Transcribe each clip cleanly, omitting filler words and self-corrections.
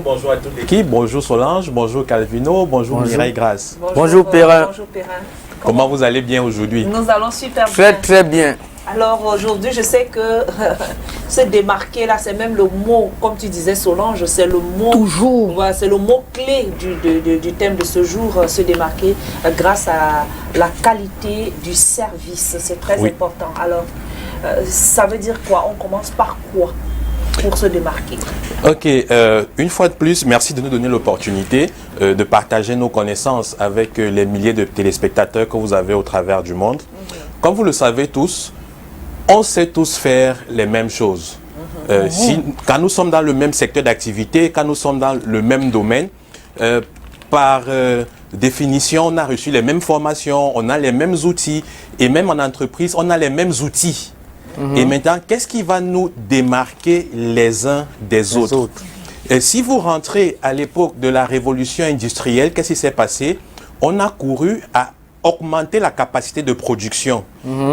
bonjour à toute l'équipe. Bonjour Solange, bonjour Calvino, bonjour Mireille Grasse. Bonjour Perrin. Bonjour Perrin. Comment vous allez bien aujourd'hui? Nous allons super Très bien. très bien. Alors aujourd'hui, je sais que se démarquer là, c'est même le mot, comme tu disais Solange, c'est le mot. Toujours. Voilà, c'est le mot clé du thème de ce jour, se démarquer grâce à la qualité du service. C'est très important. Alors, ça veut dire quoi? On commence par quoi pour se démarquer? Ok, une fois de plus, merci de nous donner l'opportunité de partager nos connaissances avec les milliers de téléspectateurs que vous avez au travers du monde. Comme vous le savez tous, on sait tous faire les mêmes choses. Quand nous sommes dans le même secteur d'activité, quand nous sommes dans le même domaine, par définition, on a reçu les mêmes formations, on a les mêmes outils, et même en entreprise, on a les mêmes outils. Et maintenant, qu'est-ce qui va nous démarquer les uns des autres? Et si vous rentrez à l'époque de la révolution industrielle, qu'est-ce qui s'est passé? On a couru à augmenter la capacité de production.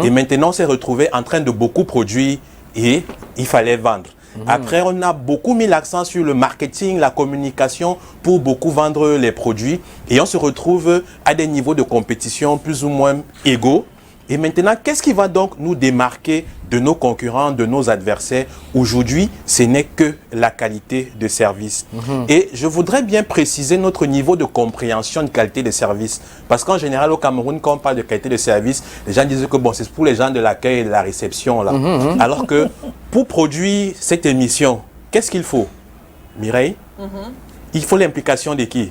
Et maintenant, on s'est retrouvé en train de beaucoup produire et il fallait vendre. Après, on a beaucoup mis l'accent sur le marketing, la communication pour beaucoup vendre les produits. Et on se retrouve à des niveaux de compétition plus ou moins égaux. Et maintenant, qu'est-ce qui va donc nous démarquer de nos concurrents, de nos adversaires? Aujourd'hui, ce n'est que la qualité de service. Et je voudrais bien préciser notre niveau de compréhension de qualité de service. Parce qu'en général, au Cameroun, quand on parle de qualité de service, les gens disent que bon, c'est pour les gens de l'accueil et de la réception. Là. Alors que pour produire cette émission, qu'est-ce qu'il faut? Mireille, il faut l'implication de qui?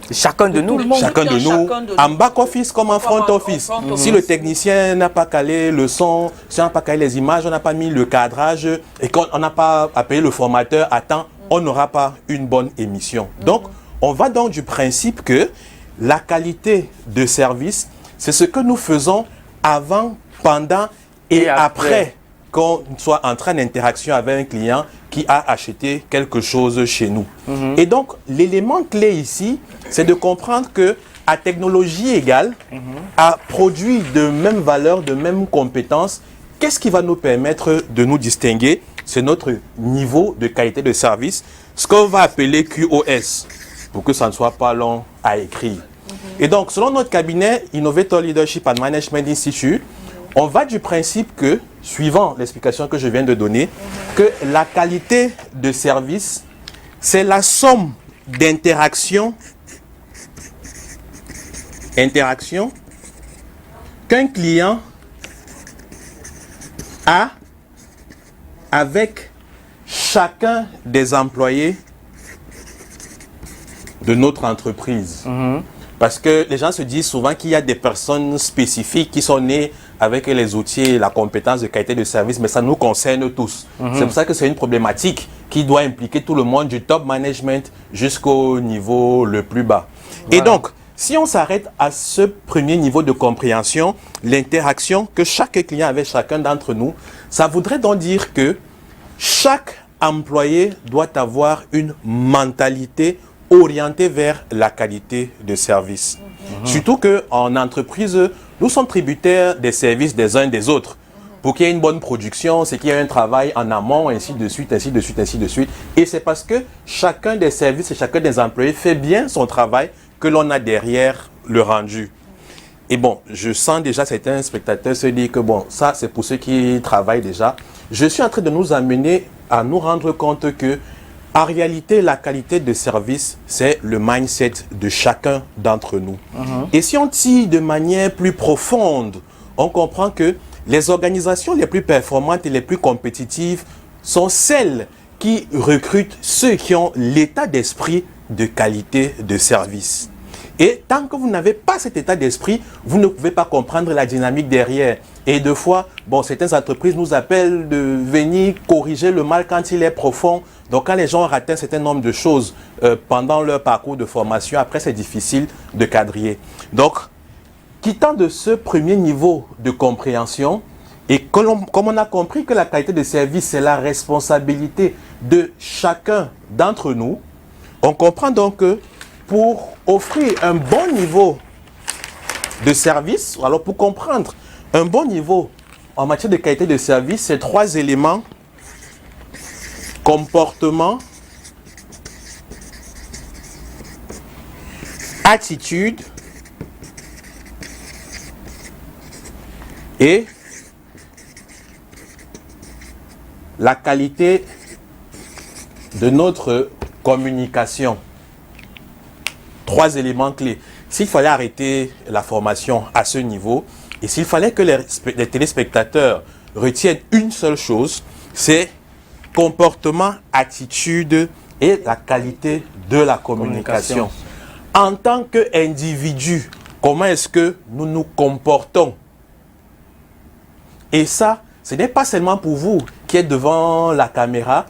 Chacun de nous. Chacun de nous, en back-office comme en front-office. Si le technicien n'a pas calé le son, si on n'a pas calé les images, on n'a pas mis le cadrage et qu'on n'a pas appelé le formateur à temps, on n'aura pas une bonne émission. Donc, on va donc du principe que la qualité de service, c'est ce que nous faisons avant, pendant et après qu'on soit en train d'interaction avec un client qui a acheté quelque chose chez nous. Et donc, l'élément clé ici, c'est de comprendre que à technologie égale, à produit de même valeur, de même compétences, qu'est-ce qui va nous permettre de nous distinguer? C'est notre niveau de qualité de service, ce qu'on va appeler QoS, pour que ça ne soit pas long à écrire. Et donc, selon notre cabinet Innovator Leadership and Management Institute, on va du principe que, suivant l'explication que je viens de donner, que la qualité de service, c'est la somme d'interactions qu'un client a avec chacun des employés de notre entreprise. Parce que les gens se disent souvent qu'il y a des personnes spécifiques qui sont nées avec les outils et la compétence de qualité de service, mais ça nous concerne tous. C'est pour ça que c'est une problématique qui doit impliquer tout le monde, du top management jusqu'au niveau le plus bas. Et donc, si on s'arrête à ce premier niveau de compréhension, l'interaction que chaque client avec chacun d'entre nous, ça voudrait donc dire que chaque employé doit avoir une mentalité orientée vers la qualité de service. Surtout qu'en entreprise, nous sommes tributaires des services des uns des autres. Pour qu'il y ait une bonne production, c'est qu'il y a un travail en amont, ainsi de suite, ainsi de suite, ainsi de suite. Et c'est parce que chacun des services et chacun des employés fait bien son travail que l'on a derrière le rendu. Et bon, je sens déjà certains spectateurs se dire que bon, ça c'est pour ceux qui travaillent déjà. Je suis en train de nous amener à nous rendre compte que en réalité, la qualité de service, c'est le mindset de chacun d'entre nous. Et si on tire de manière plus profonde, on comprend que les organisations les plus performantes et les plus compétitives sont celles qui recrutent ceux qui ont l'état d'esprit de qualité de service. Et tant que vous n'avez pas cet état d'esprit, vous ne pouvez pas comprendre la dynamique derrière. Et deux fois, bon, certaines entreprises nous appellent de venir corriger le mal quand il est profond. Donc, quand les gens ratent un certain nombre de choses pendant leur parcours de formation, après, c'est difficile de quadriller. Donc, quittant de ce premier niveau de compréhension, et comme on a compris que la qualité de service, c'est la responsabilité de chacun d'entre nous, on comprend donc que pour offrir un bon niveau de service, alors pour comprendre un bon niveau en matière de qualité de service, c'est trois éléments: comportement, attitude et la qualité de notre communication. 3 éléments clés. S'il fallait arrêter la formation à ce niveau, et s'il fallait que les téléspectateurs retiennent une seule chose, c'est comportement, attitude et la qualité de la communication. En tant qu'individu, comment est-ce que nous nous comportons? Et ça, ce n'est pas seulement pour vous qui êtes devant la caméra.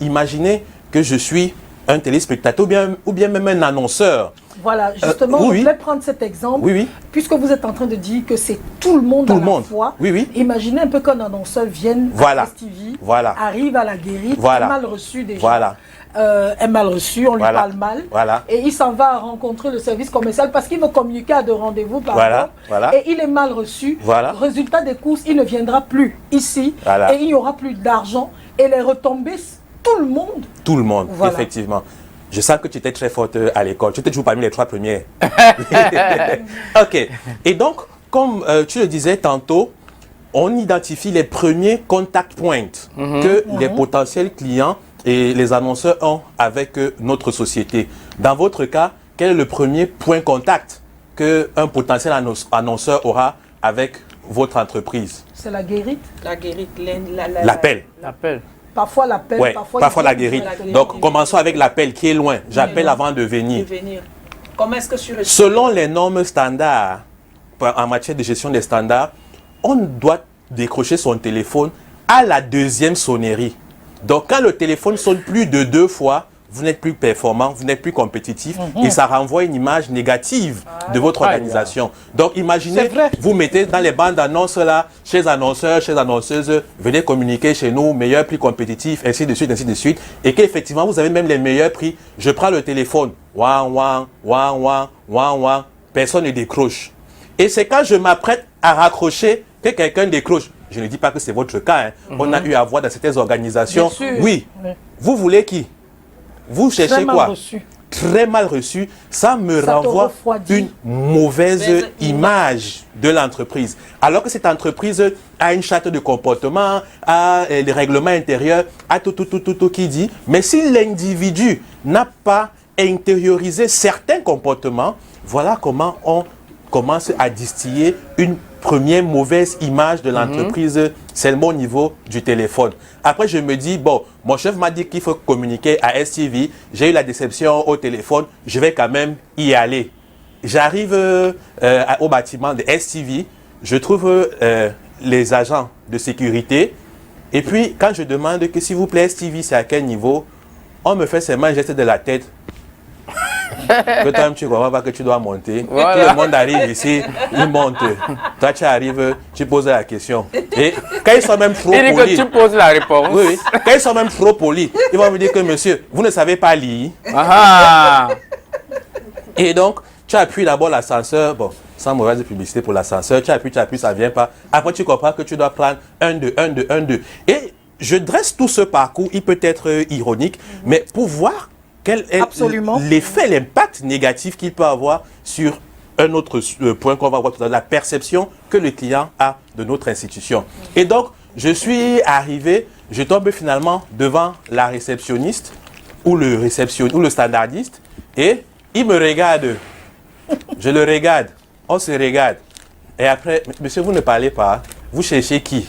Imaginez que je suis un téléspectateur ou bien même un annonceur. Voilà, justement, oui, on voulait prendre cet exemple, oui. puisque vous êtes en train de dire que c'est tout le monde à la fois. Oui. Imaginez un peu qu'un annonceur vienne à STV, arrive à la guérite, est mal reçu déjà. Est mal reçu, on lui parle mal, et il s'en va rencontrer le service commercial parce qu'il veut communiquer à 2 rendez-vous par exemple, et il est mal reçu. Résultat des courses, il ne viendra plus ici, et il n'y aura plus d'argent, et les retombées, tout le monde. Tout le monde, effectivement. Je sens que tu étais très forte à l'école. Tu étais toujours parmi les 3 premiers. Ok. Et donc, comme tu le disais tantôt, on identifie les premiers contact points que les potentiels clients et les annonceurs ont avec notre société. Dans votre cas, quel est le premier point contact qu'un potentiel annonceur aura avec votre entreprise? C'est la guérite. La guérite, l'appel. Parfois l'appel, parfois la guérite. Donc, commençons avec l'appel qui est loin. J'appelle avant de venir. Comment est-ce que selon les normes standards, en matière de gestion des standards, on doit décrocher son téléphone à la 2e sonnerie. Donc, quand le téléphone sonne plus de 2 fois, vous n'êtes plus performant, vous n'êtes plus compétitif et ça renvoie une image négative de votre organisation. Donc, imaginez, vous mettez dans les bandes d'annonces là, chez annonceurs, chez annonceuses, venez communiquer chez nous, meilleur prix compétitif, ainsi de suite, et qu'effectivement, vous avez même les meilleurs prix. Je prends le téléphone, personne ne décroche. Et c'est quand je m'apprête à raccrocher que quelqu'un décroche. Je ne dis pas que c'est votre cas. On a eu à voir dans certaines organisations. Oui. Vous voulez qui? Vous cherchez quoi? Très mal reçu. Ça me renvoie une mauvaise image de l'entreprise. Alors que cette entreprise a une charte de comportement, a des règlements intérieurs, a tout qui dit. Mais si l'individu n'a pas intériorisé certains comportements, voilà comment on commence à distiller une première mauvaise image de l'entreprise seulement au niveau du téléphone. Après, je me dis, bon, mon chef m'a dit qu'il faut communiquer à STV. J'ai eu la déception au téléphone. Je vais quand même y aller. J'arrive au bâtiment de STV. Je trouve les agents de sécurité. Et puis, quand je demande que s'il vous plaît, STV, c'est à quel niveau, on me fait seulement un geste de la tête. Que toi, tu ne comprends pas que tu dois monter. Voilà. Tout le monde arrive ici, il monte. Toi, tu arrives, tu poses la question. Et quand ils sont même trop polis... Il dit que tu poses la réponse. Oui. Quand ils sont même trop polis, ils vont me dire que, monsieur, vous ne savez pas lire. Et donc, tu appuies d'abord l'ascenseur. Bon, sans mauvaise publicité pour l'ascenseur. Tu appuies, ça ne vient pas. Après, tu comprends que tu dois prendre 1, 2, 1, 2, 1, 2. Et je dresse tout ce parcours. Il peut être ironique, mais pour voir quel est l'effet, l'impact négatif qu'il peut avoir sur un autre point qu'on va voir tout à l'heure, la perception que le client a de notre institution. Et donc, je suis arrivé, je tombe finalement devant la réceptionniste ou le standardiste et il me regarde. Je le regarde, on se regarde. Et après, monsieur, vous ne parlez pas, vous cherchez qui?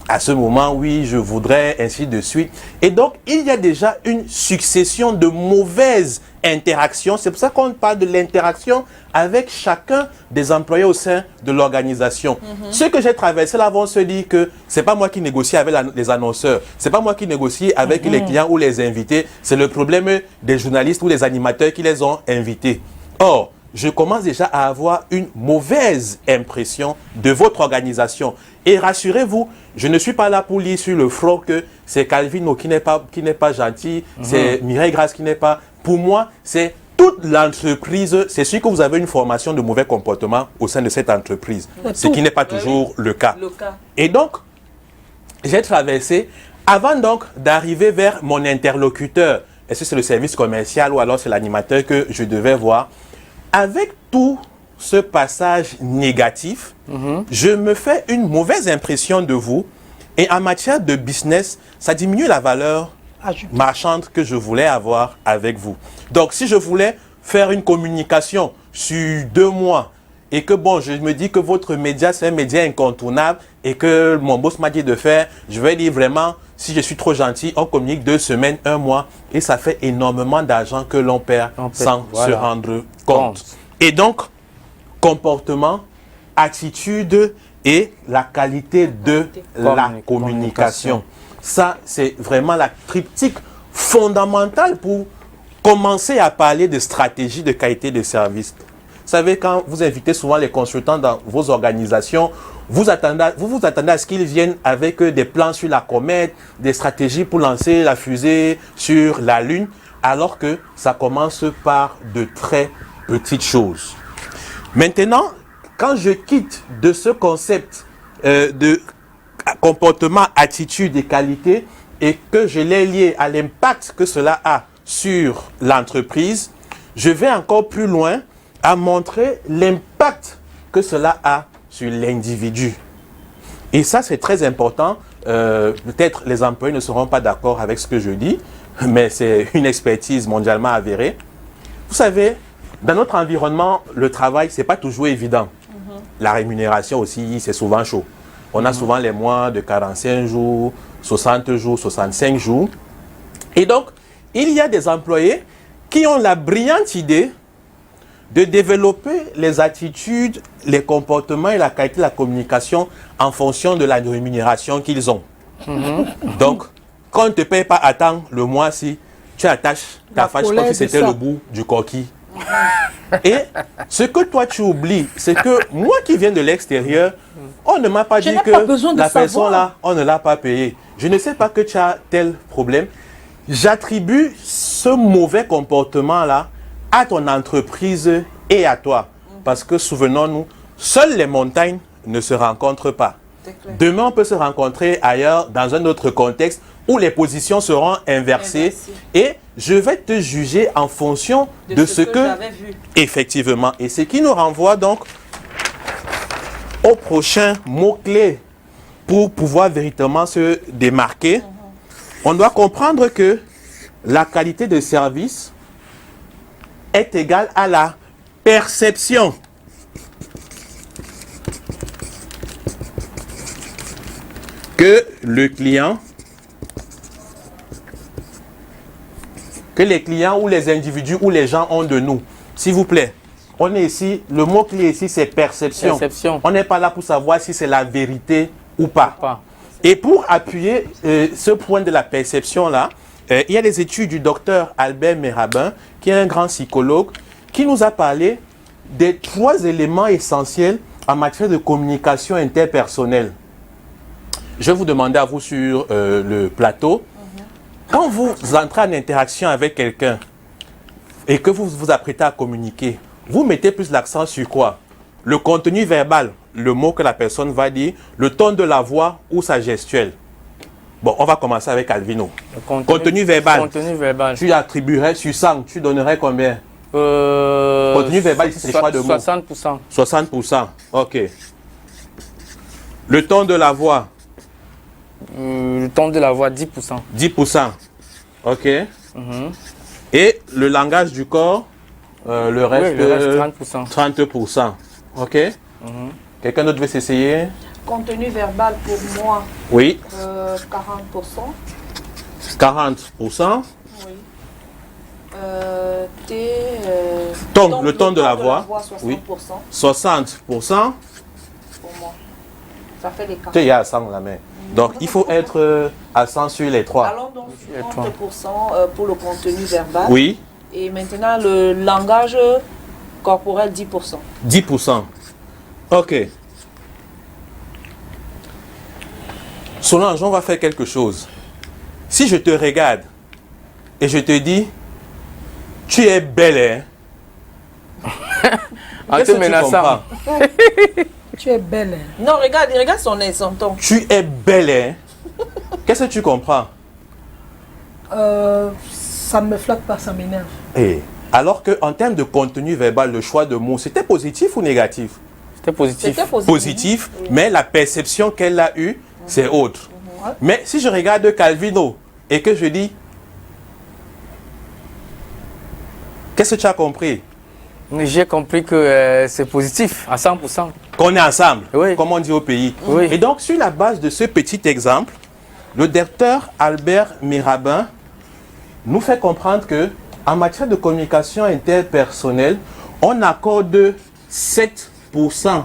À ce moment, oui, je voudrais, ainsi de suite. Et donc, il y a déjà une succession de mauvaises interactions. C'est pour ça qu'on parle de l'interaction avec chacun des employés au sein de l'organisation. Ceux que j'ai traversés là vont se dire que c'est pas moi qui négocie avec les annonceurs, c'est pas moi qui négocie avec les clients ou les invités, c'est le problème des journalistes ou des animateurs qui les ont invités. Or, je commence déjà à avoir une mauvaise impression de votre organisation. Et rassurez-vous, je ne suis pas là pour lire sur le front que c'est Calvino qui n'est pas gentil, c'est Mireille Grasse qui n'est pas. Pour moi, c'est toute l'entreprise. C'est sûr que vous avez une formation de mauvais comportement au sein de cette entreprise, ce qui n'est pas toujours le cas. Et donc, j'ai traversé, avant donc d'arriver vers mon interlocuteur, est-ce que c'est le service commercial ou alors c'est l'animateur que je devais voir? avec tout ce passage négatif, je me fais une mauvaise impression de vous. Et en matière de business, ça diminue la valeur marchande que je voulais avoir avec vous. Donc, si je voulais faire une communication sur 2 mois et que, bon, je me dis que votre média, c'est un média incontournable et que mon boss m'a dit de faire, je vais dire vraiment, si je suis trop gentil, on communique 2 semaines, 1 mois et ça fait énormément d'argent que l'on perd sans se rendre compte. Et donc, comportement, attitude et la qualité de la communication. Ça, c'est vraiment la triptyque fondamentale pour commencer à parler de stratégie de qualité de service. Vous savez, quand vous invitez souvent les consultants dans vos organisations, vous vous attendez à ce qu'ils viennent avec des plans sur la comète, des stratégies pour lancer la fusée sur la Lune, alors que ça commence par de très petites choses. Maintenant, quand je quitte de ce concept de comportement, attitude et qualité et que je l'ai lié à l'impact que cela a sur l'entreprise, je vais encore plus loin à montrer l'impact que cela a sur l'individu. Et ça, c'est très important. Peut-être les employés ne seront pas d'accord avec ce que je dis, mais c'est une expertise mondialement avérée. Vous savez, dans notre environnement, le travail, ce n'est pas toujours évident. La rémunération aussi, c'est souvent chaud. On a souvent les mois de 45 jours, 60 jours, 65 jours. Et donc, il y a des employés qui ont la brillante idée de développer les attitudes, les comportements et la qualité de la communication en fonction de la rémunération qu'ils ont. Donc, quand on ne te paye pas à temps le mois-ci, tu attaches ta fâche comme si c'était le bout du coquille. Et ce que toi tu oublies, c'est que moi qui viens de l'extérieur, on ne m'a pas dit que la personne là, on ne l'a pas payé. Je ne sais pas que tu as tel problème. J'attribue ce mauvais comportement là à ton entreprise et à toi. Parce que souvenons-nous, seules les montagnes ne se rencontrent pas. Demain, on peut se rencontrer ailleurs, dans un autre contexte, où les positions seront inversées. Et je vais te juger en fonction de ce que j'avais vu. Effectivement. Et ce qui nous renvoie donc au prochain mot-clé pour pouvoir véritablement se démarquer. On doit comprendre que la qualité de service est égale à la perception que le client, que les clients ou les individus ou les gens ont de nous. S'il vous plaît, on est ici, le mot-clé ici c'est perception. On n'est pas là pour savoir si c'est la vérité ou pas. Et pour appuyer ce point de la perception-là, il y a des études du docteur Albert Mérabin, qui est un grand psychologue, qui nous a parlé des 3 éléments essentiels en matière de communication interpersonnelle. Je vais vous demander à vous sur le plateau, quand vous entrez en interaction avec quelqu'un et que vous vous apprêtez à communiquer, vous mettez plus l'accent sur quoi? Le contenu verbal, le mot que la personne va dire, le ton de la voix ou sa gestuelle. Bon, on va commencer avec Alvino. Contenu verbal. Tu attribuerais sur 100, tu donnerais combien? Contenu verbal, ici, c'est quoi de mots? 60%. 60%, ok. Le ton de la voix? Le ton de la voix, 10%. 10%, ok. Et le langage du corps, le reste, oui, le reste 30%. 30%, ok. Quelqu'un d'autre veut s'essayer? Contenu verbal pour moi, oui. 40%. 40%. Oui. Le ton de la voix, 60%. Oui. 60%. Pour moi. Ça fait les 40%. Tu es à 100 la main. Donc, il faut être à 100 sur les 3. Allons donc sur 30% pour le contenu verbal. Oui. Et maintenant, le langage corporel, 10%. 10%. Ok. Solange, on va faire quelque chose. Si je te regarde et je te dis, tu es belle, hein? Qu'est-ce que tu comprends? Tu es belle. Non, regarde son ton. Tu es belle, hein? Qu'est-ce que tu comprends? Ça ne me flatte pas, ça m'énerve. Hey, Alors qu'en termes de contenu verbal, le choix de mots, c'était positif ou négatif? C'était positif. Positif, oui. Mais la perception qu'elle a eue, c'est autre. Mais si je regarde Calvino et que je dis, qu'est-ce que tu as compris? J'ai compris que c'est positif à 100%. Qu'on est ensemble, oui. Comme on dit au pays. Oui. Et donc, sur la base de ce petit exemple, le docteur Albert Mirabin nous fait comprendre que en matière de communication interpersonnelle, on accorde 7%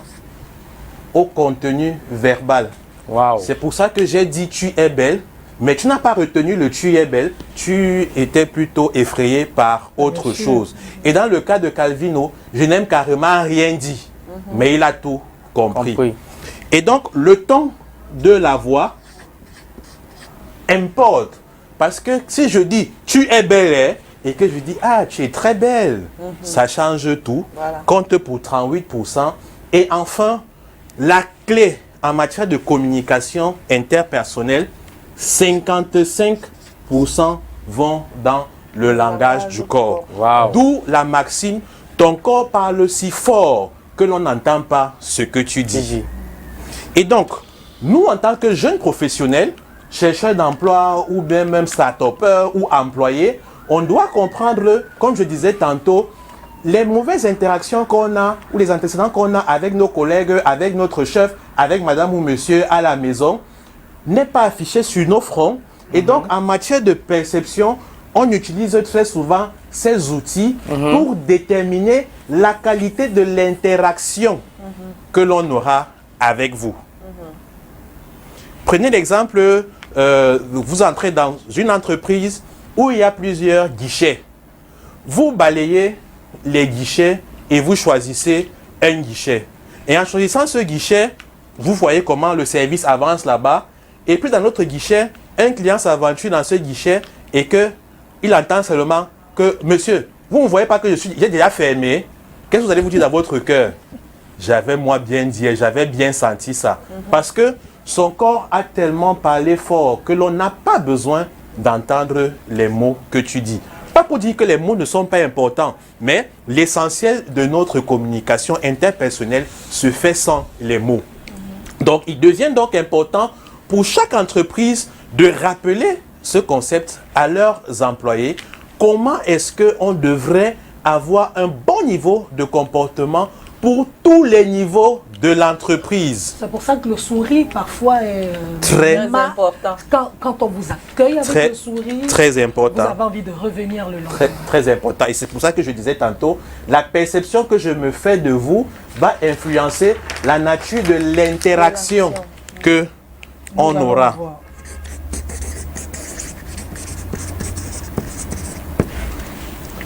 au contenu verbal. Wow. C'est pour ça que j'ai dit tu es belle, mais tu n'as pas retenu le tu es belle, tu étais plutôt effrayé par autre chose. Et dans le cas de Calvino, je n'aime carrément rien dit, mais il a tout compris. Et donc le ton de la voix importe, parce que si je dis tu es belle et que je dis ah tu es très belle, ça change tout, compte pour 38%. Et enfin, la clé en matière de communication interpersonnelle, 55% vont dans le langage du corps. Wow. D'où la maxime, ton corps parle si fort que l'on n'entend pas ce que tu dis. Et donc, nous en tant que jeunes professionnels, chercheurs d'emploi ou bien même start-upers ou employés, on doit comprendre, comme je disais tantôt, les mauvaises interactions qu'on a ou les antécédents qu'on a avec nos collègues, avec notre chef, avec madame ou monsieur à la maison, n'est pas affiché sur nos fronts. Et donc, en matière de perception, on utilise très souvent ces outils pour déterminer la qualité de l'interaction que l'on aura avec vous. Prenez l'exemple, vous entrez dans une entreprise où il y a plusieurs guichets. Vous balayez les guichets et vous choisissez un guichet. Et en choisissant ce guichet, vous voyez comment le service avance là-bas. Et puis dans l'autre guichet, un client s'aventure dans ce guichet et qu'il entend seulement que « Monsieur, vous ne voyez pas que j'ai déjà fermé. Qu'est-ce que vous allez vous dire dans votre cœur? J'avais moi bien dit, j'avais bien senti ça. » Parce que son corps a tellement parlé fort que l'on n'a pas besoin d'entendre les mots que tu dis. Pas pour dire que les mots ne sont pas importants, mais l'essentiel de notre communication interpersonnelle se fait sans les mots. Donc, il devient donc important pour chaque entreprise de rappeler ce concept à leurs employés. Comment est-ce qu'on devrait avoir un bon niveau de comportement pour tous les niveaux de l'entreprise? C'est pour ça que le sourire, parfois, est très important. Quand on vous accueille avec le sourire, très important. Vous avez envie de revenir le lendemain. Très important. Et c'est pour ça que je disais tantôt, la perception que je me fais de vous va influencer la nature de l'interaction que on aura.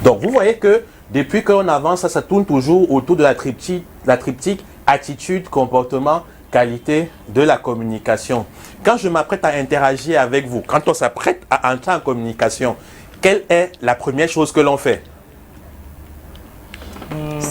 Donc, vous voyez que depuis qu'on avance, ça tourne toujours autour de la triptyque attitude, comportement, qualité de la communication. Quand je m'apprête à interagir avec vous, quand on s'apprête à entrer en communication, quelle est la première chose que l'on fait?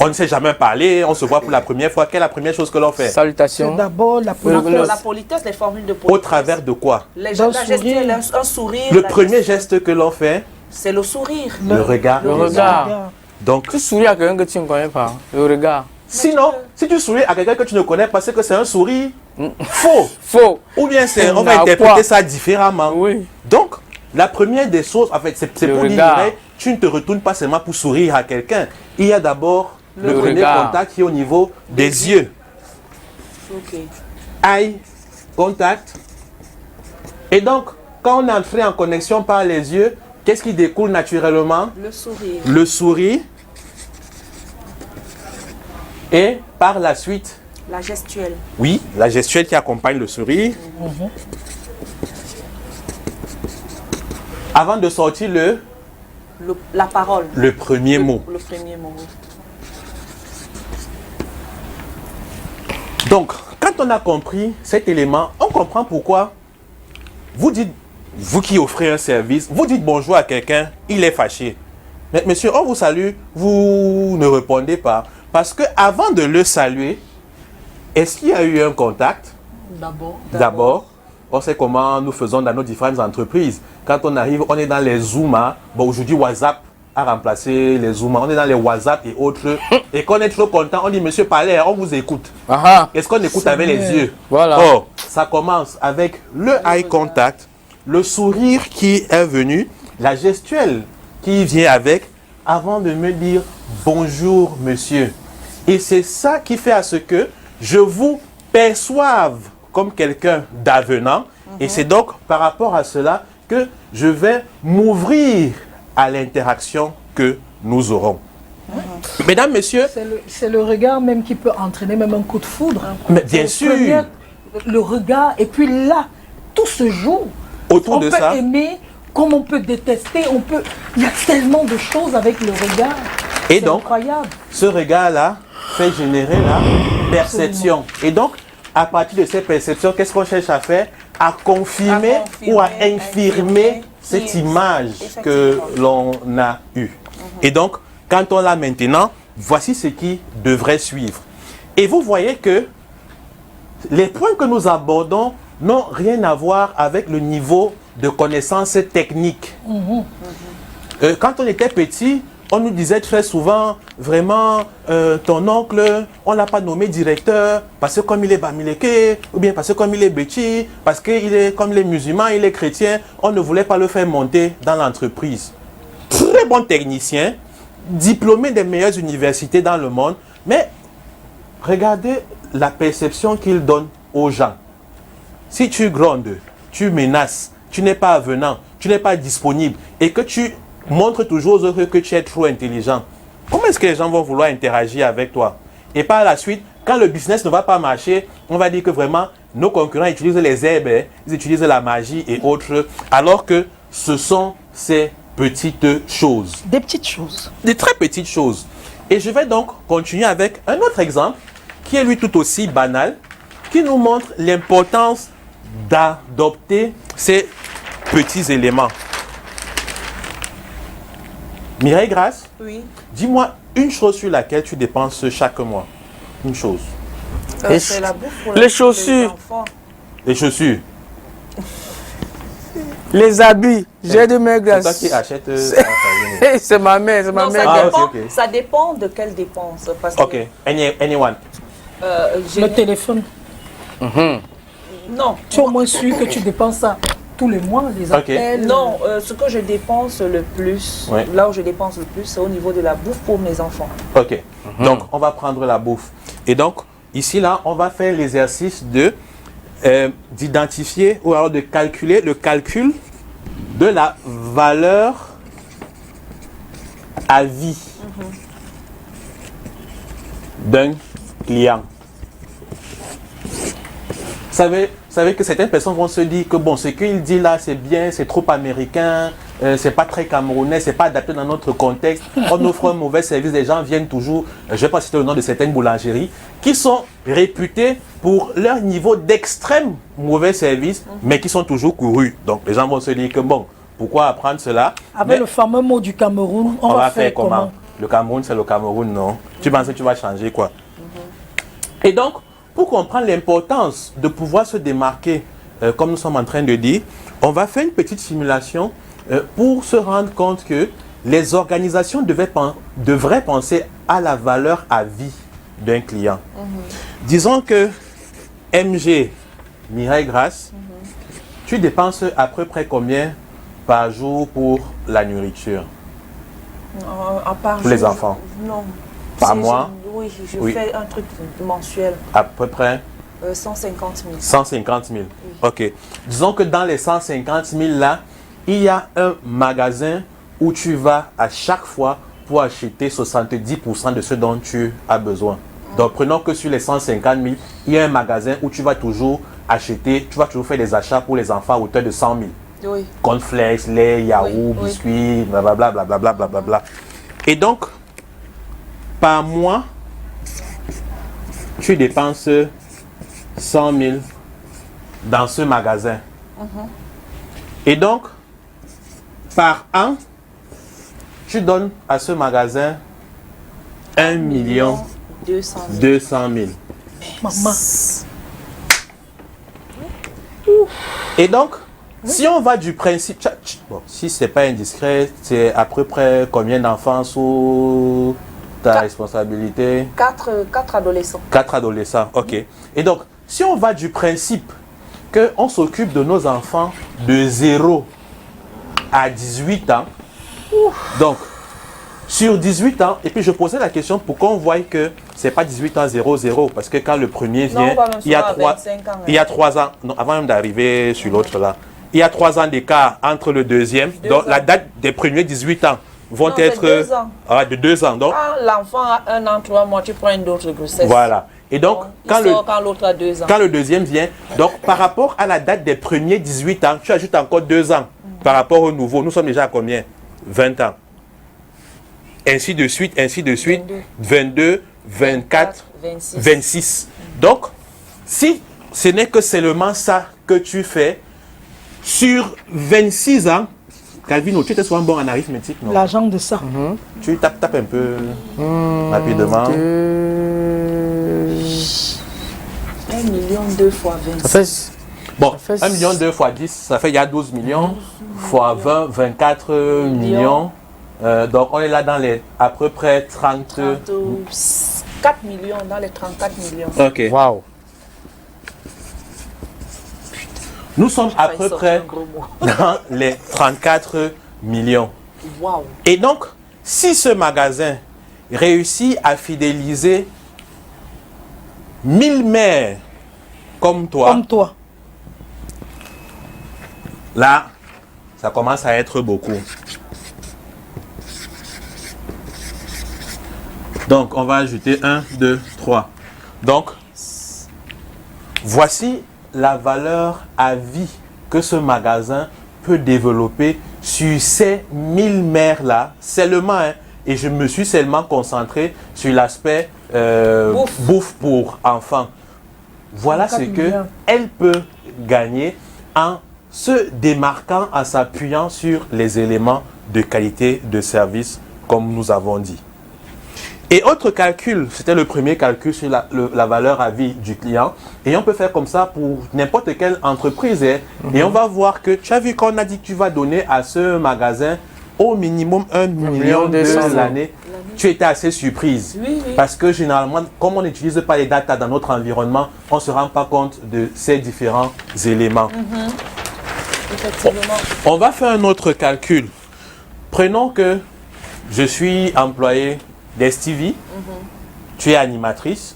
On ne s'est jamais parlé, on se voit pour la première fois. Quelle est la première chose que l'on fait? Salutations. C'est d'abord la politesse. La politesse, les formules de politesse. Au travers de quoi? Un sourire. Le premier geste que l'on fait, c'est le sourire. Le regard. Le regard. Donc, tu souris à quelqu'un que tu ne connais pas. Le regard. Sinon, si tu souris à quelqu'un que tu ne connais pas, c'est que c'est un sourire faux. Faux. Ou bien on va interpréter ça différemment. Oui. Donc, la première des choses, en fait, c'est pour dire, tu ne te retournes pas seulement pour sourire à quelqu'un. Il y a d'abord le premier contact qui est au niveau des yeux. Eye contact. Et donc, quand on est entré en connexion par les yeux, qu'est-ce qui découle naturellement? Le sourire. Le sourire. Et par la suite? La gestuelle. Oui, la gestuelle qui accompagne le sourire. Avant de sortir la parole. Le premier mot. Le premier mot. Donc, quand on a compris cet élément, on comprend pourquoi vous dites, vous qui offrez un service, vous dites bonjour à quelqu'un, il est fâché. Mais monsieur, on vous salue, vous ne répondez pas. Parce que avant de le saluer, est-ce qu'il y a eu un contact? D'abord. On sait comment nous faisons dans nos différentes entreprises. Quand on arrive, on est dans les Zooms. Bon, aujourd'hui, WhatsApp a remplacé les Zoom. On est dans les WhatsApp et autres. Et qu'on est trop content, on dit, monsieur Palais, on vous écoute. Est-ce qu'on écoute avec les yeux? Voilà. Oh, ça commence avec le eye contact, le sourire qui est venu, la gestuelle qui vient avec, avant de me dire bonjour monsieur. Et c'est ça qui fait à ce que je vous perçoive comme quelqu'un d'avenant. Et c'est donc par rapport à cela que je vais m'ouvrir à l'interaction que nous aurons. Mesdames, messieurs... C'est le regard même qui peut entraîner même un coup de foudre. Mais bien sûr. Le regard, et puis là, tout se joue. Autour de ça. On peut aimer, comme on peut détester, il y a tellement de choses avec le regard. Et donc, incroyable. Ce regard-là fait générer la perception. Absolument. Et donc, à partir de ces perceptions, qu'est-ce qu'on cherche à faire? À confirmer ou à infirmer cette image que l'on a eue. Et donc, quand on l'a maintenant, voici ce qui devrait suivre. Et vous voyez que les points que nous abordons n'ont rien à voir avec le niveau de connaissance technique. Quand on était petit, on nous disait très souvent, vraiment, ton oncle, on ne l'a pas nommé directeur parce que comme il est Bamileke, ou bien parce que comme il est Béchi, parce qu'il est comme les musulmans, il est chrétien, on ne voulait pas le faire monter dans l'entreprise. Très bon technicien, diplômé des meilleures universités dans le monde, mais regardez la perception qu'il donne aux gens. Si tu grondes, tu menaces, tu n'es pas avenant, tu n'es pas disponible et que tu montres toujours aux autres que tu es trop intelligent, comment est-ce que les gens vont vouloir interagir avec toi? Et par la suite, quand le business ne va pas marcher, on va dire que vraiment nos concurrents utilisent les herbes, ils utilisent la magie et autres, alors que ce sont ces petites choses. Des petites choses. Des très petites choses. Et je vais donc continuer avec un autre exemple qui est lui tout aussi banal, qui nous montre l'importance d'adopter ces petits éléments. Mireille Grace, oui. Dis-moi une chose sur laquelle tu dépenses chaque mois. Une chose. C'est la bouffe pour les chaussures. Les chaussures. Les habits. J'ai de mes grâces. C'est toi qui achètes. C'est ma mère, c'est ma mère. Ça dépend, ça dépend de quelle dépense. Parce ok, que, anyone. Le téléphone. Non. Tu es au moins sûr que tu dépenses ça tous les mois, les appels. Non, ce que je dépense le plus, là où je dépense le plus, c'est au niveau de la bouffe pour mes enfants. Ok, donc on va prendre la bouffe. Et donc, ici, là, on va faire l'exercice d'identifier ou alors de calculer le calcul de la valeur à vie d'un client. Vous savez que certaines personnes vont se dire que bon, ce qu'il dit là, c'est bien, c'est trop américain, c'est pas très camerounais, c'est pas adapté dans notre contexte. On offre un mauvais service, les gens viennent toujours, je ne vais pas citer le nom de certaines boulangeries, qui sont réputées pour leur niveau d'extrême mauvais service, mais qui sont toujours courus. Donc les gens vont se dire que bon, pourquoi apprendre cela? Avec le fameux mot du Cameroun, on va faire comment? Le Cameroun, c'est le Cameroun, non? Tu penses que tu vas changer quoi? Et donc, pour comprendre l'importance de pouvoir se démarquer, comme nous sommes en train de dire, on va faire une petite simulation pour se rendre compte que les organisations devraient penser à la valeur à vie d'un client. Disons que MG, Mireille Grace, tu dépenses à peu près combien par jour pour la nourriture? Pour les enfants? Non. Par mois? Oui, je fais un truc mensuel. À peu près 150 000. 150 000. Oui. Ok. Disons que dans les 150 000 là, il y a un magasin où tu vas à chaque fois pour acheter 70% de ce dont tu as besoin. Donc prenons que sur les 150 000, il y a un magasin où tu vas toujours acheter, tu vas toujours faire des achats pour les enfants à hauteur de 100 000. Oui. Cornflakes, lait, yaourt, biscuits, blablabla, blablabla, blablabla. Et donc, par mois, tu dépenses 100 000 dans ce magasin. Et donc, par an, tu donnes à ce magasin 1 200 000. Maman. Et donc, Si on va du principe, bon, si c'est pas indiscret, c'est à peu près combien d'enfants sous ta responsabilité? 4 adolescents. 4 adolescents, ok. Et donc, si on va du principe qu'on s'occupe de nos enfants de 0 à 18 ans, donc, sur 18 ans, et puis je posais la question pour qu'on voie que c'est pas 18 ans 0-0, parce que quand le premier vient, il y a 3 ans, non, avant même d'arriver sur l'autre là, il y a 3 ans d'écart entre le deuxième, donc la date des premiers 18 ans vont être de 2 ans. Donc, quand l'enfant a 1 an, 3 mois, tu prends une autre grossesse. Voilà. Et donc, quand l'autre a 2 ans. Quand le deuxième vient, donc par rapport à la date des premiers 18 ans, tu ajoutes encore 2 ans par rapport au nouveau. Nous sommes déjà à combien? 20 ans. Ainsi de suite, 22, 24, 26. Donc, si ce n'est que seulement ça que tu fais, sur 26 ans, Calvino, tu étais souvent bon en arithmétique, non? L'argent de ça. Tu tapes un peu rapidement. 1 million 2 fois 26. Bon, 1 million 2 fois 10, ça fait il y a 12 millions, fois 20, 24 millions. Donc on est là dans les à peu près 34 millions, dans les 34 millions. Ok. Waouh. Nous sommes à peu près dans les 34 millions. Wow. Et donc, si ce magasin réussit à fidéliser 1000 mères comme toi, là, ça commence à être beaucoup. Donc, on va ajouter 1, 2, 3. Donc, voici la valeur à vie que ce magasin peut développer sur ces 1000 mères-là, seulement, hein, et je me suis seulement concentré sur l'aspect bouffe pour enfants. Voilà ce qu'elle peut gagner en se démarquant, en s'appuyant sur les éléments de qualité de service, comme nous avons dit. Et autre calcul, c'était le premier calcul sur la valeur à vie du client. Et on peut faire comme ça pour n'importe quelle entreprise. Hein. Et on va voir que tu as vu qu'on a dit que tu vas donner à ce magasin au minimum 1 million de l'année. Tu étais assez surprise. Oui. Parce que généralement, comme on n'utilise pas les data dans notre environnement, on ne se rend pas compte de ces différents éléments. Effectivement. On va faire un autre calcul. Prenons que je suis employé d'STV, tu es animatrice.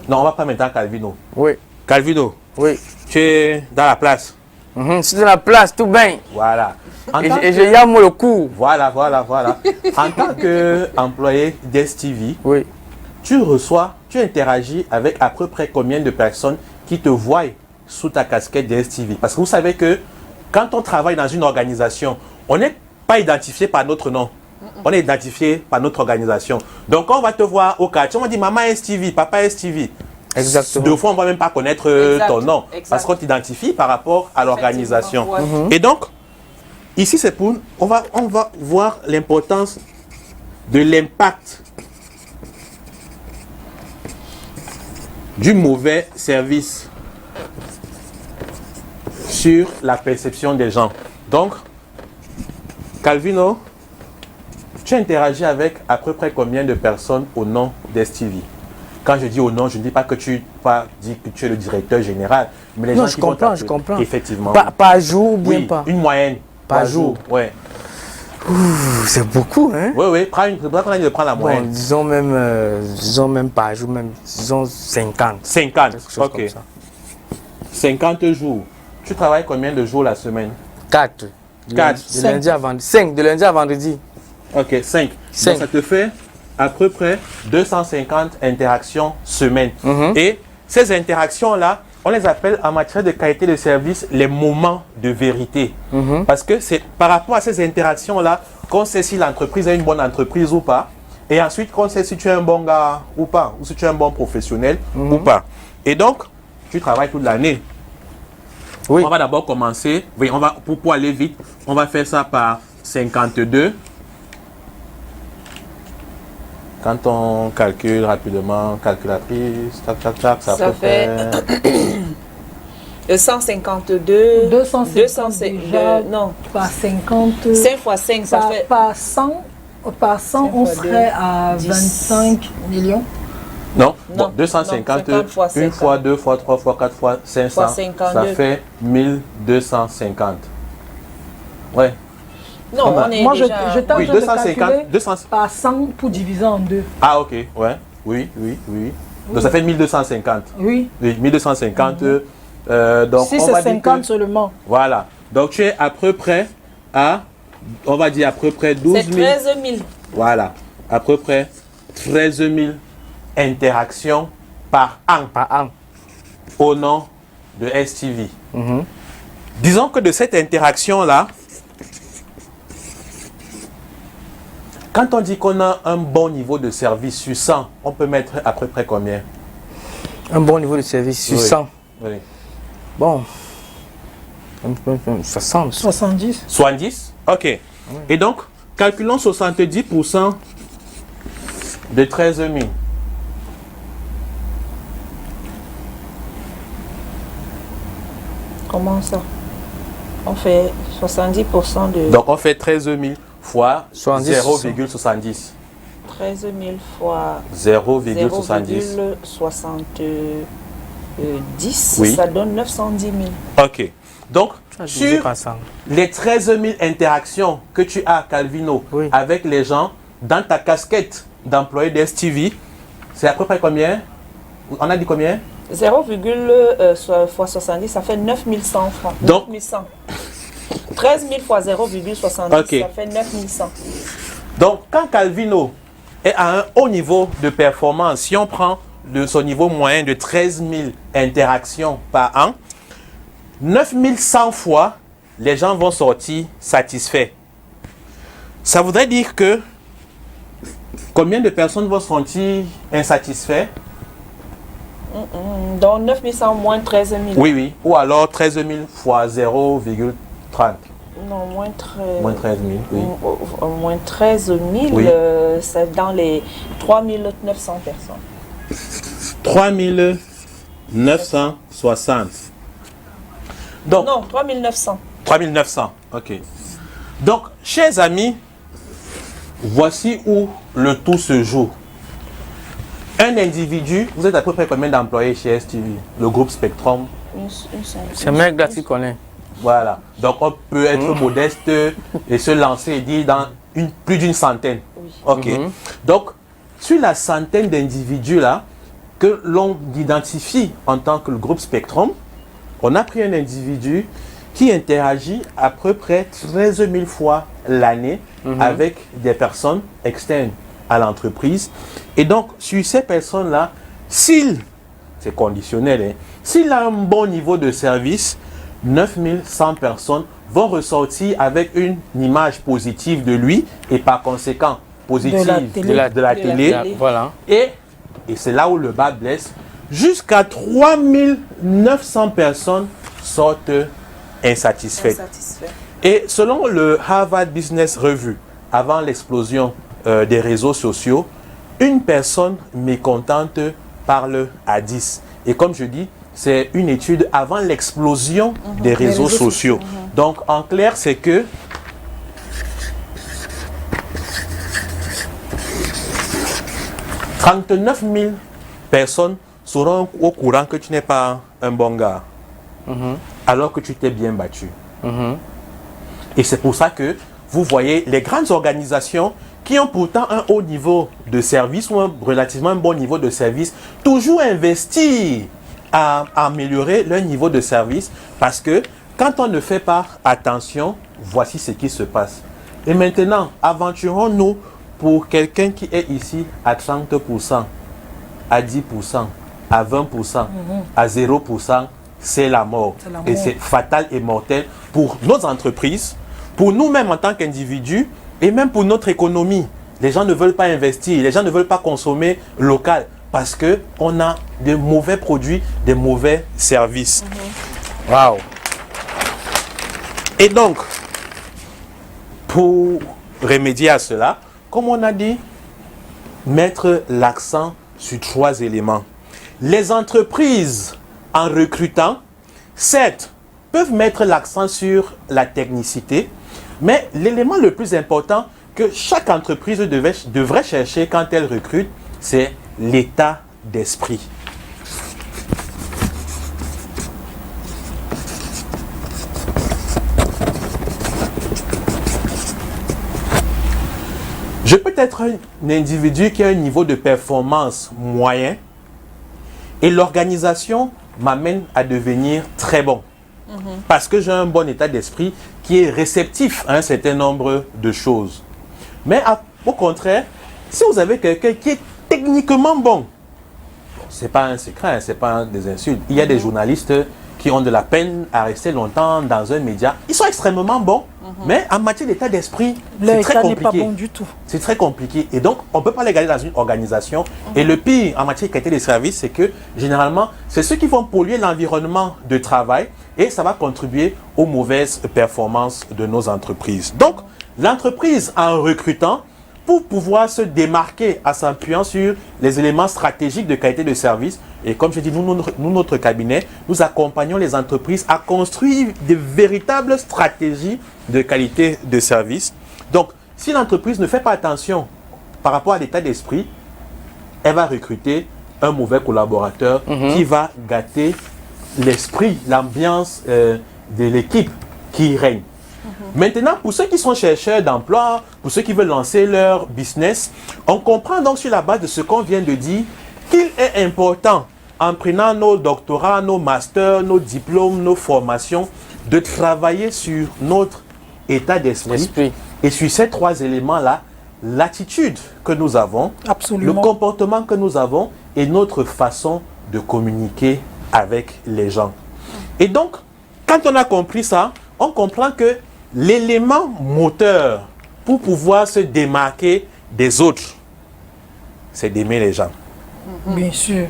Non, on va pas maintenant Calvino. Oui. Calvino. Oui. Tu es dans la place. Je suis dans la place, tout bien. Voilà. Et je yame le coup. Voilà. En tant qu'employé d'STV, oui, tu interagis avec à peu près combien de personnes qui te voient sous ta casquette d'STV? Parce que vous savez que quand on travaille dans une organisation, on n'est pas identifié par notre nom. On est identifié par notre organisation. Donc, on va te voir au quartier, on va dire maman STV, papa STV. Exactement. Deux fois, on ne va même pas connaître ton nom. Parce qu'on t'identifie par rapport à l'organisation. Ouais. Et donc, ici, c'est pour. On va voir l'importance de l'impact du mauvais service sur la perception des gens. Donc, Calvino, tu interagis avec à peu près combien de personnes au nom d'STV? Quand je dis au nom, je ne dis pas que tu dis que tu es le directeur général, mais les gens qui je comprends. Effectivement. Par jour ou bien pas? Une moyenne. Par jour. Ouais. C'est beaucoup, hein? Oui. C'est pour ça qu'on a dit de prendre la moyenne. Bon, disons même par jour, disons 50. 50, ok. Comme ça. 50 jours. Tu travailles combien de jours la semaine? 4. 4. De lundi à vendredi. 5, de lundi à vendredi. Ok, 5. Donc ça te fait à peu près 250 interactions semaine. Et ces interactions-là, on les appelle en matière de qualité de service les moments de vérité. Parce que c'est par rapport à ces interactions-là qu'on sait si l'entreprise est une bonne entreprise ou pas. Et ensuite qu'on sait si tu es un bon gars ou pas, ou si tu es un bon professionnel ou pas. Et donc, tu travailles toute l'année. Oui. On va d'abord commencer, pour aller vite, on va faire ça par 52. Quand on calcule rapidement, calculatrice, tac, ça peut fait 152. 250 déjà, non. Par 50. 5 fois 5, ça fait... Par 100, on serait à 25 millions. Non, bon, 250, non, fois 1 fois, 2 fois, 3 fois, 4 fois, 500, ça fait 1250. Ouais. Non, on est moi, déjà... je tente oui, 250, 200... par 100 pour diviser en 2. Ah, ok, ouais, oui. Donc ça fait 1250. Oui. 1250, donc si on va c'est 50 que, seulement. Voilà, donc tu es à peu près à, on va dire à peu près 12 000. C'est 13 000. Voilà, à peu près 13 000 interactions par an. Au nom de STV. Disons que de cette interaction-là, quand on dit qu'on a un bon niveau de service sur 100, on peut mettre à peu près combien? Un bon niveau de service sur 100. Oui. Bon. 60. 70. 70? Ok. Oui. Et donc, calculons 70% de 13 000. Comment ça? On fait 70% de... Donc, on fait 13 000 fois 0,70. 13 000 fois 0,70. 0,70, oui. Ça donne 910 000. Ok. Donc, sur les 13 000 interactions que tu as, Calvino, oui, avec les gens, dans ta casquette d'employé d'STV, c'est à peu près combien? On a dit combien? 0, fois 70, ça fait 9100 francs. Donc, 9100. 13 000 fois 0,70, okay, ça fait 9100. Donc, quand Calvino est à un haut niveau de performance, si on prend son niveau moyen de 13 000 interactions par an, 9100 fois, les gens vont sortir satisfaits. Ça voudrait dire que combien de personnes vont sortir insatisfaits? Donc 9100 moins 13 000. Oui. Ou alors 13 000 fois 0,30. Non, moins 13 000, oui. Moins 13 000, oui, c'est dans les 3900 personnes. 3960. Donc, non, 3900. 3900, ok. Donc, chers amis, voici où le tout se joue. Un individu, vous êtes à peu près combien d'employés chez STV, le groupe Spectrum? C'est un mec là qui connaît. Voilà. Donc, on peut être modeste et se lancer et dire dans plus d'une centaine. Oui. Ok. Donc, sur la centaine d'individus là, que l'on identifie en tant que le groupe Spectrum, on a pris un individu qui interagit à peu près 13 000 fois l'année avec des personnes externes à l'entreprise. Et donc, sur ces personnes-là, c'est conditionnel, hein, s'il a un bon niveau de service, 9100 personnes vont ressortir avec une image positive de lui et par conséquent positive de la télé. Voilà. Et c'est là où le bas blesse. Jusqu'à 3900 personnes sortent insatisfaites. Et selon le Harvard Business Review, avant l'explosion des réseaux sociaux, une personne mécontente parle à 10. Et comme je dis, c'est une étude avant l'explosion des réseaux sociaux. Donc, en clair, c'est que 39 000 personnes seront au courant que tu n'es pas un bon gars, alors que tu t'es bien battu. Et c'est pour ça que vous voyez les grandes organisations qui ont pourtant un haut niveau de service ou un relativement bon niveau de service, toujours investir à améliorer leur niveau de service, parce que quand on ne fait pas attention, voici ce qui se passe. Et maintenant, aventurons-nous pour quelqu'un qui est ici à 30%, à 10%, à 20%, à 0%, c'est la mort. Et c'est fatal et mortel pour nos entreprises, pour nous-mêmes en tant qu'individus et même pour notre économie. Les gens ne veulent pas investir, les gens ne veulent pas consommer local parce qu'on a de mauvais produits, de mauvais services. Waouh! Et donc, pour remédier à cela, comme on a dit, mettre l'accent sur 3 éléments. Les entreprises, en recrutant, certes, peuvent mettre l'accent sur la technicité, mais l'élément le plus important que chaque entreprise devrait chercher quand elle recrute, c'est l'état d'esprit. Je peux être un individu qui a un niveau de performance moyen et l'organisation m'amène à devenir très bon. Parce que j'ai un bon état d'esprit qui est réceptif à un certain nombre de choses. Mais au contraire, si vous avez quelqu'un qui est techniquement bon, ce n'est pas un secret, ce n'est pas des insultes. Il y a des journalistes qui ont de la peine à rester longtemps dans un média. Ils sont extrêmement bons, mais en matière d'état d'esprit, c'est très compliqué. Pas bon du tout. C'est très compliqué. Et donc, on ne peut pas les garder dans une organisation. Et le pire en matière de qualité de service, c'est que généralement, c'est ceux qui vont polluer l'environnement de travail et ça va contribuer aux mauvaises performances de nos entreprises. Donc, l'entreprise, en recrutant, pour pouvoir se démarquer en s'appuyant sur les éléments stratégiques de qualité de service. Et comme je dis, nous, notre cabinet, nous accompagnons les entreprises à construire de véritables stratégies de qualité de service. Donc, si l'entreprise ne fait pas attention par rapport à l'état d'esprit, elle va recruter un mauvais collaborateur qui va gâter l'esprit, l'ambiance de l'équipe qui règne. Maintenant, pour ceux qui sont chercheurs d'emploi, pour ceux qui veulent lancer leur business, on comprend donc sur la base de ce qu'on vient de dire qu'il est important, en prenant nos doctorats, nos masters, nos diplômes, nos formations, de travailler sur notre état d'esprit. Et sur ces trois éléments-là, l'attitude que nous avons, le comportement que nous avons et notre façon de communiquer avec les gens. Et donc, quand on a compris ça, on comprend que l'élément moteur pour pouvoir se démarquer des autres, c'est d'aimer les gens. Bien sûr.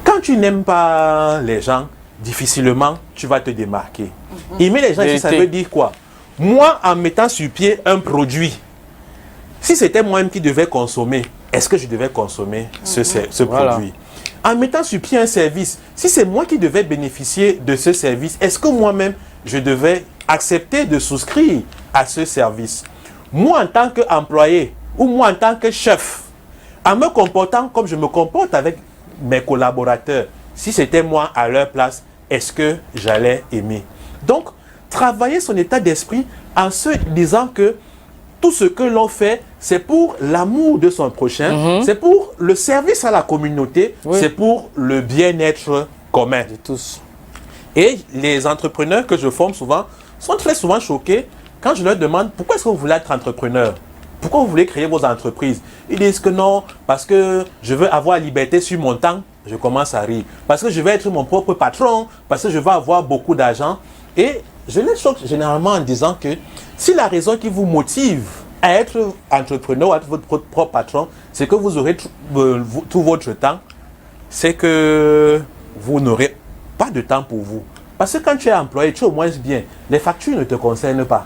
Quand tu n'aimes pas les gens, difficilement tu vas te démarquer. Aimer les gens, ça veut dire quoi? Moi, en mettant sur pied un produit, si c'était moi-même qui devais consommer, est-ce que je devais consommer ce produit? En mettant sur pied un service, si c'est moi qui devais bénéficier de ce service, est-ce que moi-même je devais accepter de souscrire à ce service? Moi, en tant qu'employé ou moi, en tant que chef, en me comportant comme je me comporte avec mes collaborateurs, si c'était moi à leur place, est-ce que j'allais aimer? Donc, travailler son état d'esprit en se disant que tout ce que l'on fait, c'est pour l'amour de son prochain, c'est pour le service à la communauté, c'est pour le bien-être commun de tous. Et les entrepreneurs que je forme souvent sont très souvent choqués quand je leur demande pourquoi est-ce que vous voulez être entrepreneur? Pourquoi vous voulez créer vos entreprises? Ils disent que non, parce que je veux avoir liberté sur mon temps. Je commence à rire. Parce que je vais être mon propre patron, parce que je veux avoir beaucoup d'argent. Et je les choque généralement en disant que si la raison qui vous motive à être entrepreneur, à être votre propre patron, c'est que vous aurez tout votre temps, c'est que vous n'aurez pas de temps pour vous. Parce que quand tu es employé, tu es au moins bien. Les factures ne te concernent pas.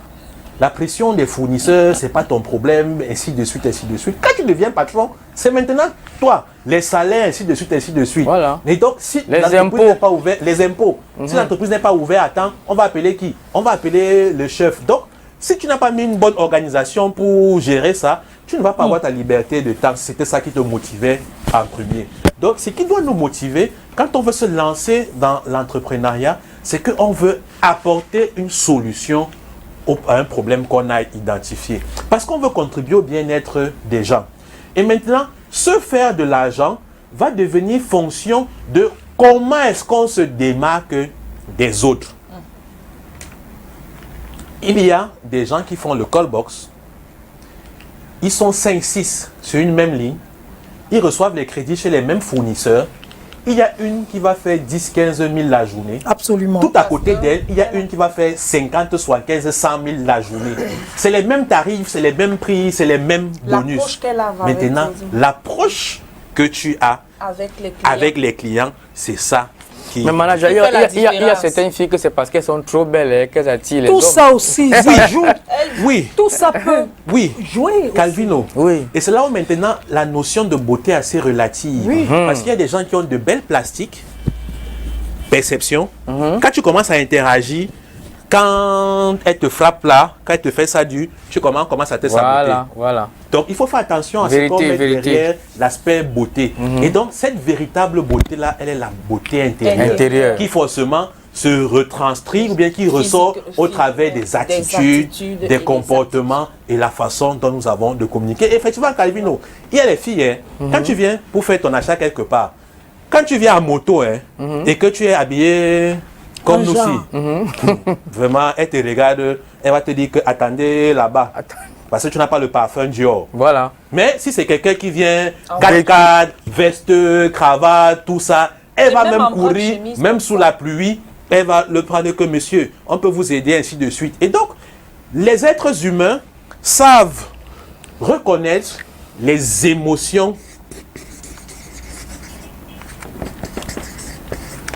La pression des fournisseurs, ce n'est pas ton problème, ainsi de suite, ainsi de suite. Quand tu deviens patron, c'est maintenant toi. Les salaires, ainsi de suite, ainsi de suite. Voilà. Et donc, si l'entreprise n'est pas ouverte, les impôts, si l'entreprise n'est pas ouverte à temps, on va appeler qui? On va appeler le chef. Donc, si tu n'as pas mis une bonne organisation pour gérer ça, tu ne vas pas avoir ta liberté de temps. C'était ça qui te motivait en premier. Donc, ce qui doit nous motiver, quand on veut se lancer dans l'entrepreneuriat, c'est qu'on veut apporter une solution à un problème qu'on a identifié. Parce qu'on veut contribuer au bien-être des gens. Et maintenant, se faire de l'argent va devenir fonction de comment est-ce qu'on se démarque des autres. Il y a des gens qui font le call box. Ils sont 5-6 sur une même ligne. Ils reçoivent les crédits chez les mêmes fournisseurs. Il y a une qui va faire 10-15 000 la journée. Absolument. Tout à côté d'elle, il y a une qui va faire 50, 75, 100 000 la journée. C'est les mêmes tarifs, c'est les mêmes prix, c'est les mêmes bonus. L'approche qu'elle a maintenant, l'approche que tu as avec les clients, c'est ça qui... Mais manager, il y a certaines filles que c'est parce qu'elles sont trop belles qu'elles attirent les hommes. Tout ça aussi, ça joue. Oui. Tout ça peut jouer. Calvino. Oui. Et c'est là où maintenant la notion de beauté est assez relative. Oui. Parce qu'il y a des gens qui ont de belles plastiques. perception. Quand tu commences à interagir, quand elle te frappe là, quand elle te fait ça tu commences à te saboter. Voilà. Donc, il faut faire attention à ce qu'on met derrière l'aspect beauté. Et donc, cette véritable beauté-là, elle est la beauté intérieure. Qui forcément se retranscrit ou bien qui ressort au travers des attitudes, des comportements et la façon dont nous avons de communiquer. Et effectivement, Calvino, il y a les filles, quand tu viens pour faire ton achat quelque part, quand tu viens à moto et que tu es habillé comme nous aussi, vraiment, elle te regarde, elle va te dire que attendez là-bas. Parce que tu n'as pas le parfum Dior. Voilà. Mais si c'est quelqu'un qui vient, 4x4, veste, cravate, tout ça, elle va même courir, même sous la pluie, elle va le prendre que monsieur, on peut vous aider, ainsi de suite. Et donc, les êtres humains savent reconnaître les émotions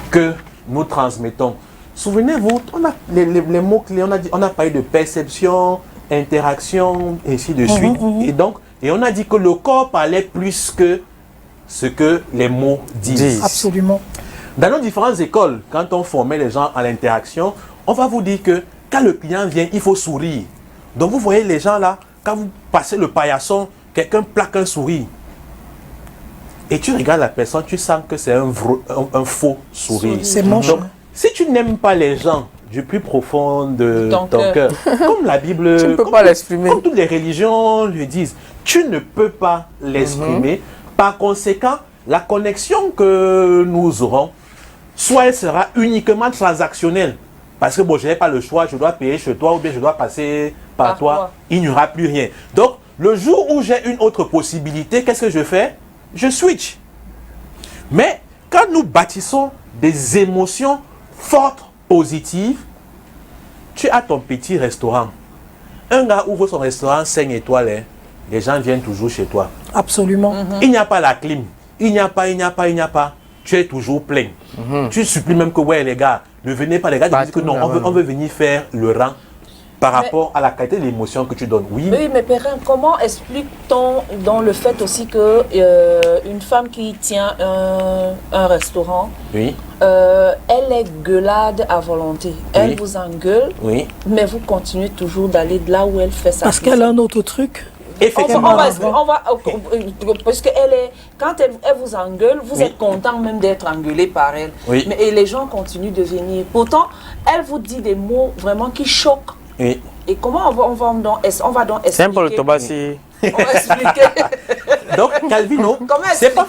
que nous transmettons. Souvenez-vous, on a les mots-clés, on a parlé de perception, interaction, ainsi de suite. Et on a dit que le corps parlait plus que ce que les mots disent. Absolument. Dans nos différentes écoles, quand on formait les gens à l'interaction, on va vous dire que quand le client vient, il faut sourire. Donc vous voyez les gens là, quand vous passez le paillasson, quelqu'un plaque un sourire. Et tu regardes la personne, tu sens que c'est un faux sourire. C'est moche. Donc, si tu n'aimes pas les gens du plus profond de ton cœur, comme la Bible, tu ne peux pas l'exprimer. Comme toutes les religions le disent, tu ne peux pas l'exprimer. Par conséquent, la connexion que nous aurons, soit elle sera uniquement transactionnelle, parce que bon, je n'ai pas le choix, je dois payer chez toi ou bien je dois passer par toi, il n'y aura plus rien. Donc, le jour où j'ai une autre possibilité, qu'est-ce que je fais? Je switch. Mais quand nous bâtissons des émotions fortes, positives, tu as ton petit restaurant. Un gars ouvre son restaurant 5 étoiles, les gens viennent toujours chez toi. Absolument. Il n'y a pas la clim, il n'y a pas. Tu es toujours plein. Tu supplies même que, ouais, les gars, ne venez pas, les gars, disent que non, on veut venir faire le rang par rapport à la qualité de l'émotion que tu donnes. Oui, mais Perrin, comment explique-t-on dans le fait aussi que une femme qui tient un restaurant, elle est gueulade à volonté. Elle vous engueule, mais vous continuez toujours d'aller de là où elle fait ça. Parce qu'elle a un autre truc. Effectivement. Parce que quand elle vous engueule, vous êtes content même d'être engueulé par elle. Et les gens continuent de venir. Pourtant, elle vous dit des mots vraiment qui choquent. Et comment on va donc expliquer? C'est un peu le Tobassi. On va expliquer. Donc, Calvino, c'est pas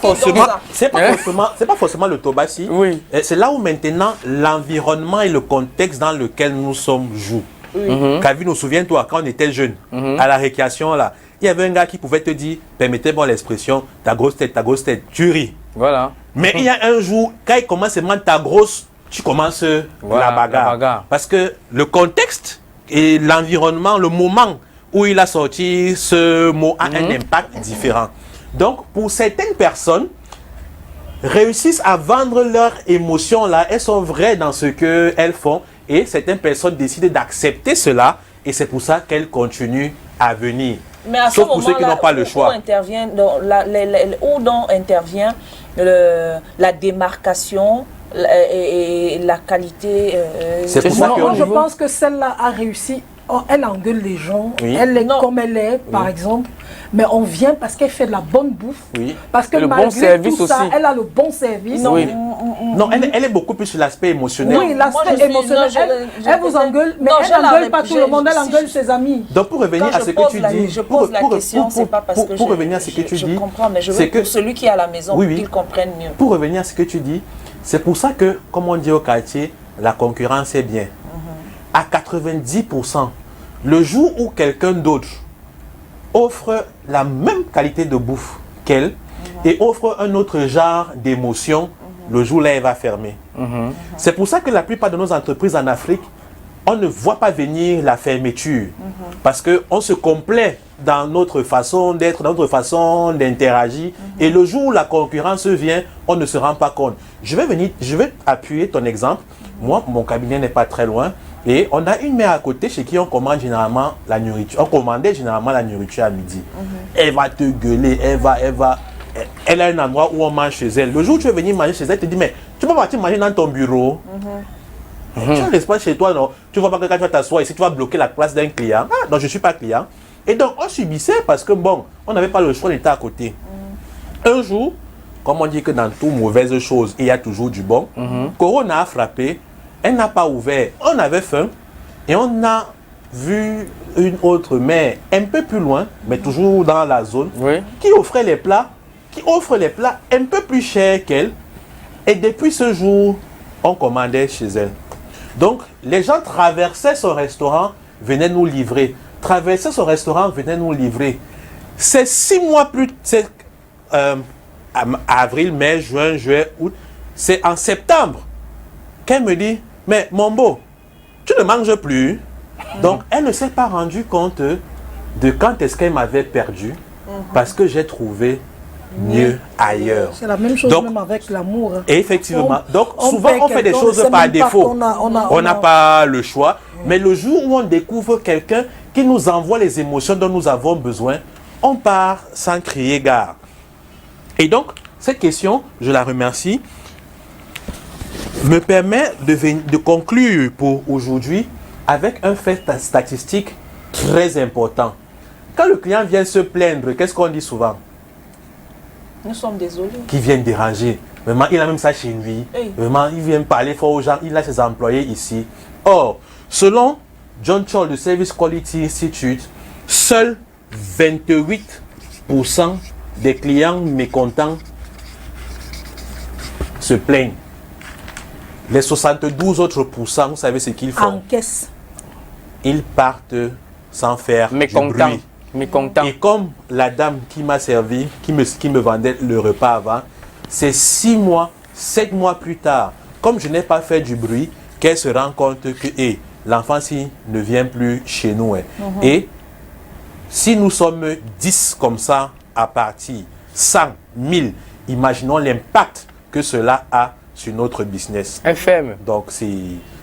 forcément le Tobassi. C'est là où maintenant l'environnement et le contexte dans lequel nous sommes jouent. Calvino, souviens-toi, quand on était jeune, à la récréation là, il y avait un gars qui pouvait te dire, permettez-moi l'expression, ta grosse tête, tu ris. Voilà. Mais il y a un jour, quand il commence à demander ta grosse, tu commences la bagarre. Parce que le contexte et l'environnement, le moment où il a sorti ce mot a un impact différent. Donc, pour certaines personnes, réussissent à vendre leurs émotions là, elles sont vraies dans ce qu'elles font et certaines personnes décident d'accepter cela et c'est pour ça qu'elles continuent à venir. Mais à sauf pour ceux qui n'ont pas le choix. Où intervient la démarcation et la qualité. C'est pour ça que moi, je pense que celle-là a réussi. Elle engueule les gens, elle est comme elle est, par exemple, mais on vient parce qu'elle fait de la bonne bouffe, parce que malgré tout ça, elle a le bon service. Non, elle est beaucoup plus sur l'aspect émotionnel. Oui, l'aspect émotionnel, elle vous engueule, mais elle n'engueule pas tout le monde, elle engueule ses amis. Donc pour revenir à ce que tu dis, je pose la question, c'est pas parce que pour revenir à ce que tu dis, je comprends, mais je veux pour celui qui est à la maison qu'il comprenne mieux. Pour revenir à ce que tu dis, c'est pour ça que, comme on dit au quartier, la concurrence est bien. À 90%, le jour où quelqu'un d'autre offre la même qualité de bouffe qu'elle et offre un autre genre d'émotion, le jour-là, elle va fermer. C'est pour ça que la plupart de nos entreprises en Afrique, on ne voit pas venir la fermeture. Parce qu'on se complaît dans notre façon d'être, dans notre façon d'interagir. Et le jour où la concurrence vient, on ne se rend pas compte. Je vais appuyer ton exemple. Moi, mon cabinet n'est pas très loin. Et on a une mère à côté chez qui on commande généralement la nourriture. On commandait généralement la nourriture à midi. Elle va te gueuler, elle a un endroit où on mange chez elle. Le jour où tu veux venir manger chez elle, elle te dit, mais tu peux pas partir manger dans ton bureau. Tu restes pas chez toi, non. Tu vois pas que quand tu vas t'asseoir ici, tu vas bloquer la place d'un client. Ah, non, je ne suis pas client. Et donc, on subissait parce que, bon, on n'avait pas le choix, on était à côté. Un jour, comme on dit que dans toute mauvaise chose, il y a toujours du bon, Corona a frappé, elle n'a pas ouvert. On avait faim et on a vu une autre mère un peu plus loin, mais toujours dans la zone, qui offrait les plats, un peu plus chers qu'elle. Et depuis ce jour, on commandait chez elle. Donc, les gens traversaient son restaurant, venaient nous livrer. C'est 6 mois plus... C'est avril, mai, juin, juillet, août. C'est en septembre qu'elle me dit, mais mon beau, tu ne manges plus. Donc, elle ne s'est pas rendue compte de quand est-ce qu'elle m'avait perdu, parce que j'ai trouvé mieux ailleurs. C'est la même chose donc, même avec l'amour. Effectivement. Donc, souvent, on fait des choses par défaut. On n'a pas le choix. Mais le jour où on découvre quelqu'un qui nous envoie les émotions dont nous avons besoin, on part sans crier gare. Et donc, cette question, je la remercie, me permet de conclure pour aujourd'hui avec un fait statistique très important. Quand le client vient se plaindre, qu'est-ce qu'on dit souvent? Nous sommes désolés. Qui viennent déranger. Vraiment, il a même ça chez lui. Hey. Vraiment, il vient parler fort aux gens. Il a ses employés ici. Or, selon John Choll du Service Quality Institute, seuls 28% des clients mécontents se plaignent. Les 72 autres pourcents, vous savez ce qu'ils font? Encaissent. Ils partent sans faire du bruit. Mécontent. Et comme la dame qui m'a servi, qui me vendait le repas avant, c'est 6 mois, 7 mois plus tard, comme je n'ai pas fait du bruit, qu'elle se rend compte que l'enfant-ci ne vient plus chez nous. Et si nous sommes 10 comme ça à partir, 100, 1000, imaginons l'impact que cela a sur notre business. FM. Donc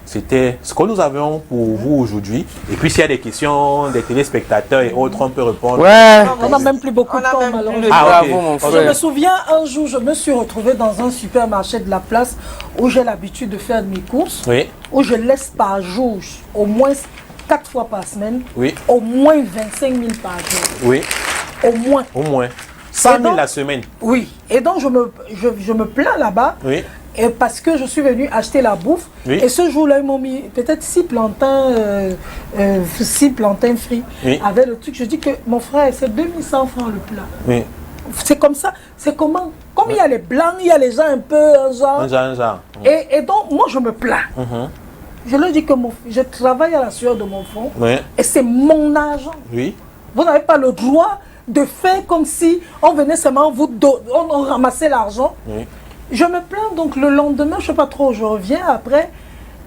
c'était ce que nous avions pour vous aujourd'hui. Et puis s'il y a des questions des téléspectateurs et autres, on peut répondre. Ouais. On n'a même plus beaucoup de temps. Je me souviens, un jour, je me suis retrouvée dans un supermarché de la place où j'ai l'habitude de faire mes courses, où je laisse par jour au moins 4 fois par semaine, au moins 25 000 par jour. Oui. Au moins. Au moins. 100 000 la semaine. Oui. Et donc, je me plains là-bas. Oui. Et parce que je suis venue acheter la bouffe. Oui. Et ce jour-là, ils m'ont mis peut-être 6 plantains frits avec le truc. Je dis que mon frère, c'est 2100 francs le plat. Oui. C'est comme ça. C'est comment? Comme il y a les blancs, il y a les gens un peu genre. Et donc, moi, je me plains. Je leur dis que je travaille à la sueur de mon front. Et c'est mon argent. Vous n'avez pas le droit de faire comme si on venait seulement on ramassait l'argent. Je me plains, donc le lendemain, je ne sais pas trop où je reviens après.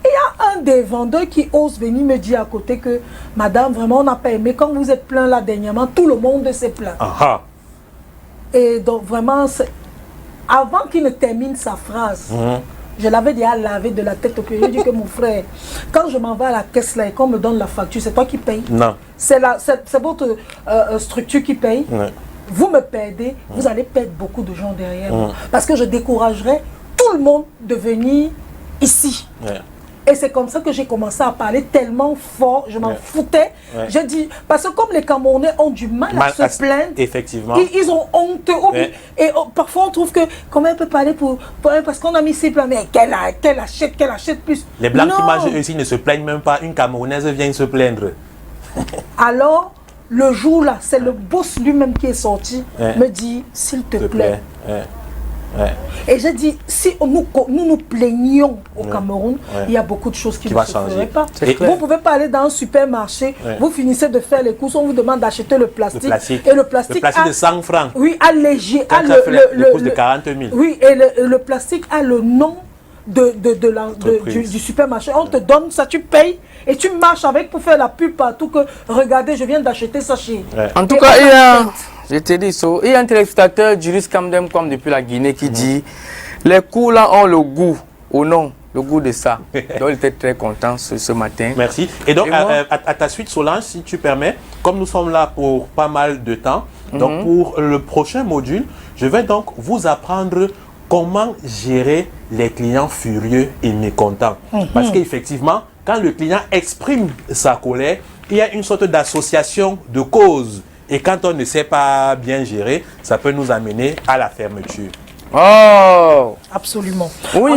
Il y a un des vendeurs qui ose venir me dire à côté que madame, vraiment, on n'a pas aimé. Quand vous êtes plein là dernièrement, tout le monde s'est plaint. Et donc vraiment, avant qu'il ne termine sa phrase, je l'avais déjà lavé de la tête au pied. J'ai dit que mon frère, quand je m'en vais à la caisse là et qu'on me donne la facture, c'est toi qui payes. Non. C'est votre structure qui paye. Vous me perdez, vous allez perdre beaucoup de gens derrière moi. Parce que je découragerai tout le monde de venir ici. Et c'est comme ça que j'ai commencé à parler tellement fort, je m'en foutais. J'ai dit, parce que comme les Camerounais ont du mal à se plaindre, effectivement. Ils ont honte. Et parfois on trouve que, comment elle peut parler parce qu'on a mis ses plans, mais qu'elle achète plus. Les Blancs qui mangent ici ne se plaignent même pas, une Camerounaise vient se plaindre. Alors, le jour là, c'est le boss lui-même qui est sorti, me dit, s'il te plaît. Et j'ai dit, si nous plaignions au Cameroun, il y a beaucoup de choses qui ne se feraient pas. Vous ne pouvez pas aller dans un supermarché, vous finissez de faire les courses, on vous demande d'acheter le plastique. Et le plastique de 100 francs. Oui, allégé. Le coût de 40 000. Oui, et le plastique a le nom du supermarché. On te donne ça, tu payes et tu marches avec pour faire la pub partout que regardez, je viens d'acheter ça chez. En tout cas, je te dis ça. Il y a un téléspectateur, Julius Kamdem, comme depuis la Guinée, qui dit les coups là ont le goût, ou non, le goût de ça. Donc il était très content ce matin. Merci. Et donc, à ta suite, Solange, si tu permets, comme nous sommes là pour pas mal de temps, donc pour le prochain module, je vais donc vous apprendre comment gérer les clients furieux et mécontents. Parce qu'effectivement, quand le client exprime sa colère, il y a une sorte d'association de causes. Et quand on ne sait pas bien gérer, ça peut nous amener à la fermeture. Oh! Absolument. Oui,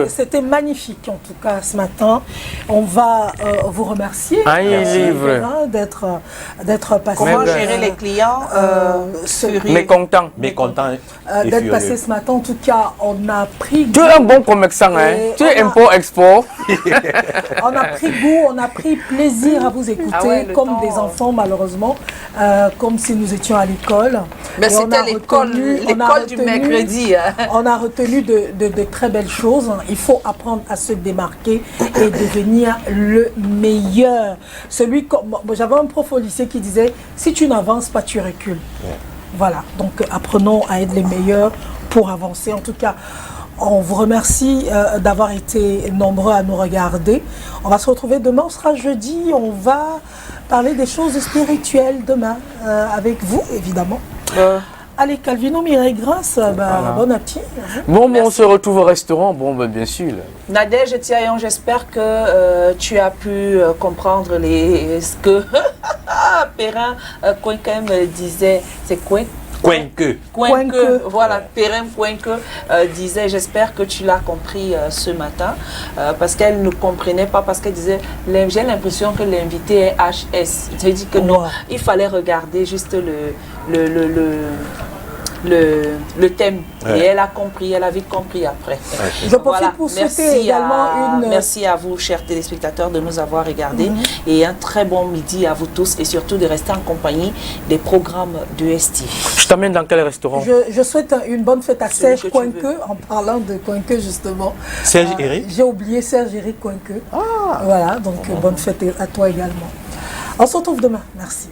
c'était magnifique en tout cas ce matin. On va vous remercier d'être passé. Comment gérer les clients mécontents. D'être passé ce matin. En tout cas, on a pris. Tu es un bon commerçant, hein? Tu es import-export. On a pris goût, on a pris plaisir à vous écouter comme des enfants malheureusement, comme si nous étions à l'école. Mais c'était l'école du mercredi. On a retenu de très belles choses. Il faut apprendre à se démarquer et devenir le meilleur. J'avais un prof au lycée qui disait, si tu n'avances pas, tu recules. Voilà, donc apprenons à être les meilleurs pour avancer. En tout cas, on vous remercie d'avoir été nombreux à nous regarder. On va se retrouver demain, on sera jeudi. On va parler des choses spirituelles demain avec vous, évidemment. Allez, Calvino, Mireille Grasse, bon appétit. Bon, on se retrouve au restaurant, bien sûr. Nadège Thiayon, j'espère que tu as pu comprendre ce que Perrin Coinquem disait. C'est quoi? Coinque. Voilà, Perrin Coinque disait, j'espère que tu l'as compris ce matin, parce qu'elle ne comprenait pas, parce qu'elle disait, j'ai l'impression que l'invité est HS. Je dis que non, il fallait regarder juste le thème. Et elle a compris, elle a vite compris après. Je profite pour souhaiter également merci à vous, chers téléspectateurs, de nous avoir regardés. Et un très bon midi à vous tous et surtout de rester en compagnie des programmes de ST. Je t'amène dans quel restaurant? Je souhaite une bonne fête à Serge Coinque, en parlant de Coinque justement. Serge Eric? J'ai oublié Serge Eric Coinque. Voilà, donc bonne fête à toi également. On se retrouve demain. Merci.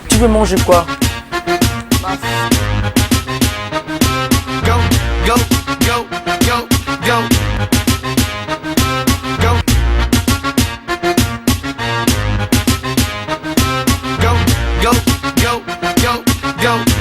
Tu veux manger quoi? Go, go, go, go, go. Go. Go, go, go, go, go.